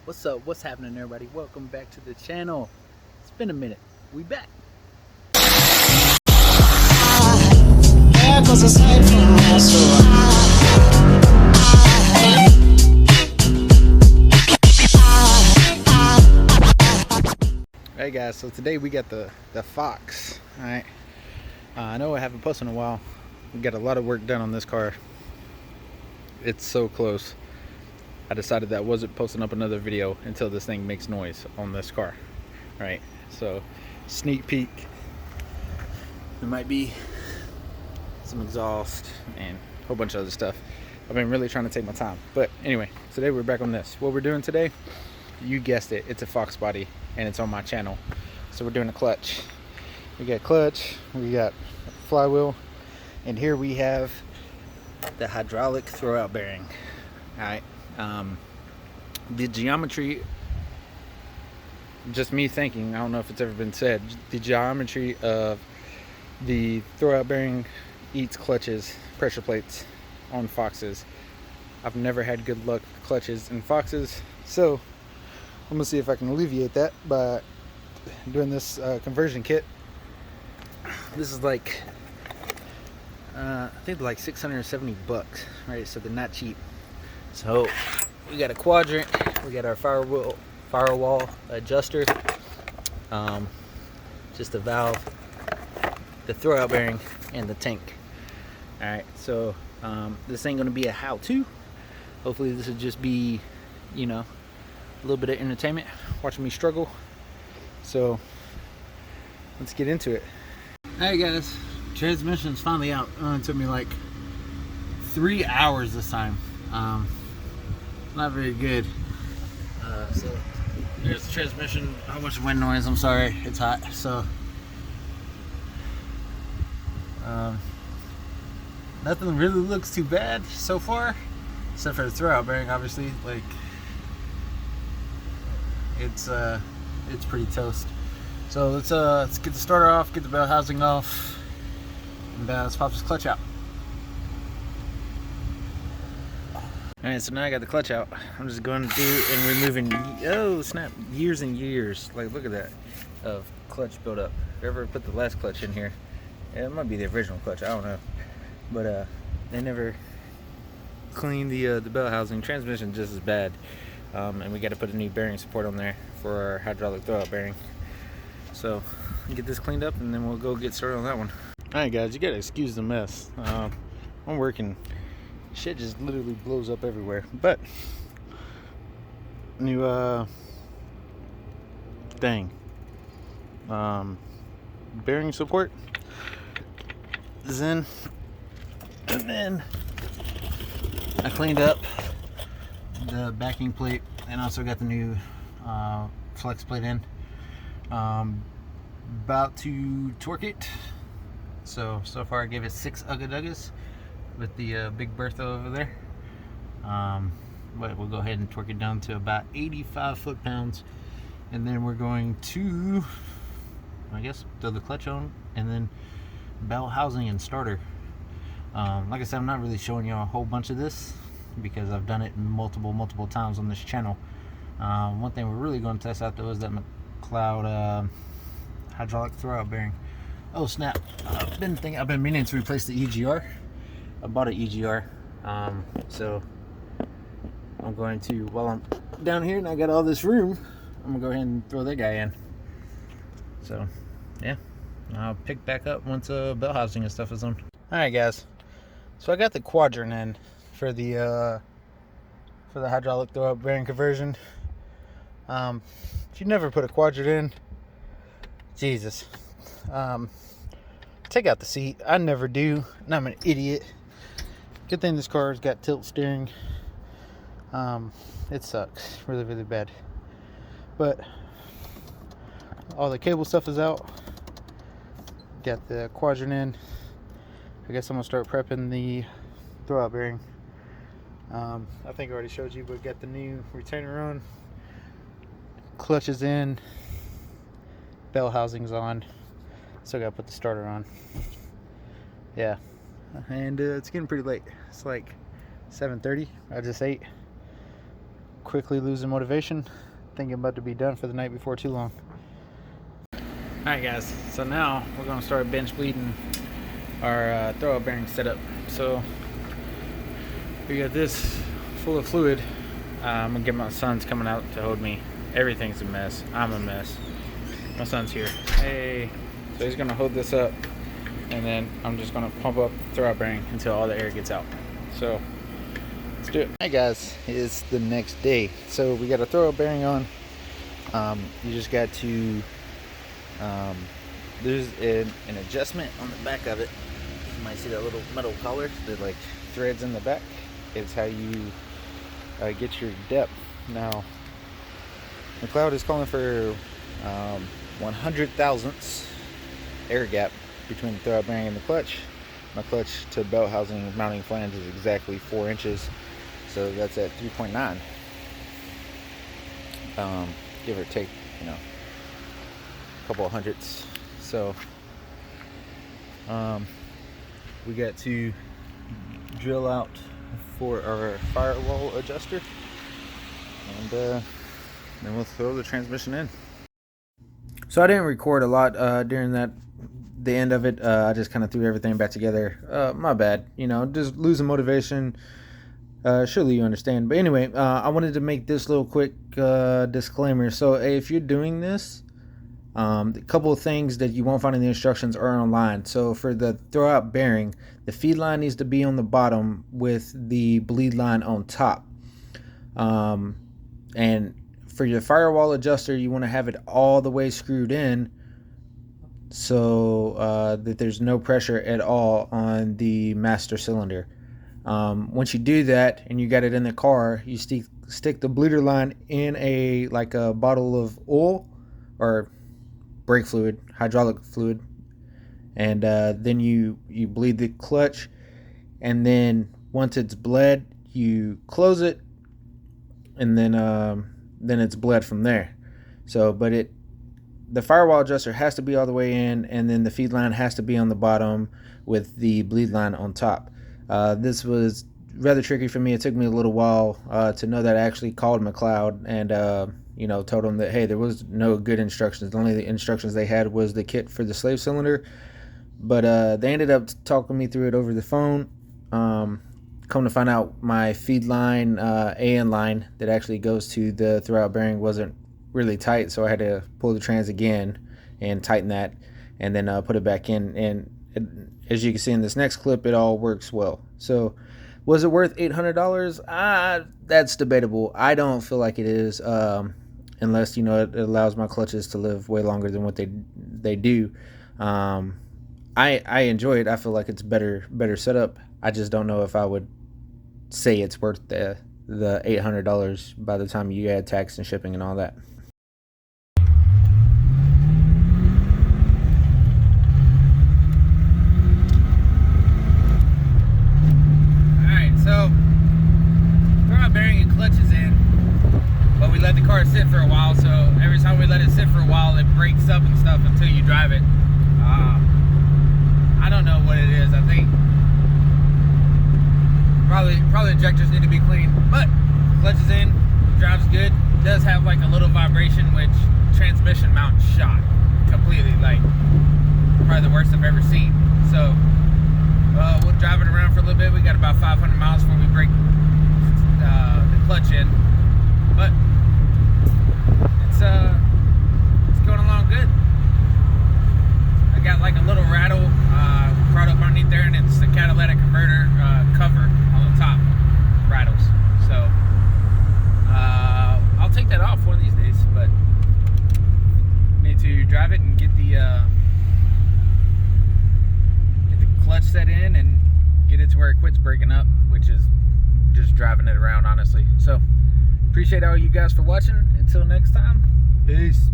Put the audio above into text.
What's up? What's happening, everybody? Welcome back to the channel. It's been a minute. We back. Hey guys, so today we got the Fox. All right. I know I haven't posted in a while. We got a lot of work done on this car. It's so close. I decided that I wasn't posting up another video until this thing makes noise on this car. Right, so sneak peek. There might be some exhaust and a whole bunch of other stuff. I've been really trying to take my time. But anyway, today we're back on this. What we're doing today, you guessed it, it's a fox body and it's on my channel. So we're doing a clutch. We got clutch, we got flywheel, and here we have the hydraulic throwout bearing. Alright. The geometry, just me thinking, I don't know if it's ever been said, the geometry of the throwout bearing eats clutches, pressure plates on Foxes. I've never had good luck with clutches in Foxes, so I'm gonna see if I can alleviate that by doing this conversion kit. This is like I think like 670 bucks, right? So they're not cheap. So we got a quadrant, we got our firewall adjuster, just a valve, the throwout bearing, and the tank. All right, so this ain't gonna be a how-to. Hopefully this will just be, you know, a little bit of entertainment, watching me struggle. So let's get into it. Hey guys, transmission's finally out. It took me like 3 hours this time. Not very good. So there's the transmission. A whole bunch of wind noise. I'm sorry, it's hot. So nothing really looks too bad so far, except for the throwout bearing. Obviously, like it's pretty toast. So let's get the starter off, get the bell housing off, and let's pop this clutch out. Alright, so now I got the clutch out. I'm just going through and removing, oh snap, years and years, like look at that, of clutch buildup. Whoever put the last clutch in here, yeah, it might be the original clutch, I don't know. But they never cleaned the bell housing. Transmission just as bad. And we got to put a new bearing support on there for our hydraulic throwout bearing. So get this cleaned up and then we'll go get started on that one. Alright guys, you gotta excuse the mess. I'm working. Shit just literally blows up everywhere. But new thing. Bearing support is in. And then I cleaned up the backing plate and also got the new flex plate in. About to torque it. So far I gave it 6 ugga duggas with the big Bertha over there. But we'll go ahead and torque it down to about 85 foot-pounds, and then we're going to, I guess, throw the clutch on and then bell housing and starter. Like I said, I'm not really showing you a whole bunch of this because I've done it multiple times on this channel. One thing we're really going to test out though is that McLeod hydraulic throwout bearing. Oh snap! I've been meaning to replace the EGR. I bought an EGR, so I'm going to, while I'm down here and I got all this room, I'm gonna go ahead and throw that guy in. So yeah, I'll pick back up once bell housing and stuff is on. All right guys, so I got the quadrant in for the hydraulic throwout bearing conversion. If you never put a quadrant in, Jesus, take out the seat. I never do, and I'm an idiot. Good thing this car's got tilt steering. It sucks really bad, but all the cable stuff is out. Got the quadrant in. I guess I'm gonna start prepping the throwout bearing. I think I already showed you, but got the new retainer on, clutch is in, bell housing's on, still gotta put the starter on. Yeah, and it's getting pretty late. It's like 7:30. I just ate. quickly losing motivation. Thinking about to be done for the night before too long. Alright guys, so now we're going to start bench bleeding our throwout bearing setup. So we got this full of fluid. I'm going to get my son's coming out to hold me. Everything's a mess. I'm a mess. My son's here. Hey. So he's going to hold this up, and then I'm just going to pump up the throwout bearing until all the air gets out. So let's do it. Hey guys, it's the next day. So we got a throwout bearing on. You just got to there's an adjustment on the back of it. You might see that little metal collar that like threads in the back. It's how you get your depth. Now McLeod is calling for 100 thousandths air gap between the throwout bearing and the clutch. My clutch to belt housing mounting flange is exactly 4 inches, so that's at 3.9. Give or take, you know, a couple of hundredths. So we got to drill out for our firewall adjuster, and then we'll throw the transmission in. So I didn't record a lot during the end of it. I just kind of threw everything back together. My bad, you know, just losing motivation. Surely you understand. But anyway, I wanted to make this little quick disclaimer. So if you're doing this, a couple of things that you won't find in the instructions are online. So for the throwout bearing, the feed line needs to be on the bottom with the bleed line on top. And for your firewall adjuster, you want to have it all the way screwed in, so that there's no pressure at all on the master cylinder. Once you do that and you got it in the car, you stick the bleeder line in a bottle of oil or brake fluid, hydraulic fluid, and then you bleed the clutch, and then once it's bled, you close it, and then it's bled from there. So, but the firewall adjuster has to be all the way in, and then the feed line has to be on the bottom with the bleed line on top. This was rather tricky for me. It took me a little while to know that. I actually called McLeod and told them that, hey, there was no good instructions. The only instructions they had was the kit for the slave cylinder, but they ended up talking me through it over the phone. Come to find out, my feed line, AN line that actually goes to the throwout bearing wasn't really tight, so I had to pull the trans again and tighten that, and then put it back in. And as you can see in this next clip, it all works well. So was it worth $800? That's debatable. I don't feel like it is, unless, you know, it allows my clutches to live way longer than what they do. I enjoy it. I feel like it's better setup. I just don't know if I would say it's worth the $800 by the time you add tax and shipping and all that. Alright, so throwout bearing and clutch is in, but we let the car sit for a while, so every time we let it sit for a while, it breaks up and stuff until you drive it. I don't know what it is. I think probably injectors need to be cleaned, but clutch is in, drives good. It does have like a little vibration, which transmission mount shot completely, like probably the worst I've ever seen. So we'll drive it around for a little bit. We got about 500 miles before we break the clutch in, but it's going along good. I got like a little rattle brought up underneath there, and it's the catalytic converter cover on the top rattles. So I'll take that off one of these days, but need to drive it and get the clutch set in and get it to where it quits breaking up, which is just driving it around, honestly. So appreciate all you guys for watching. Until next time, peace.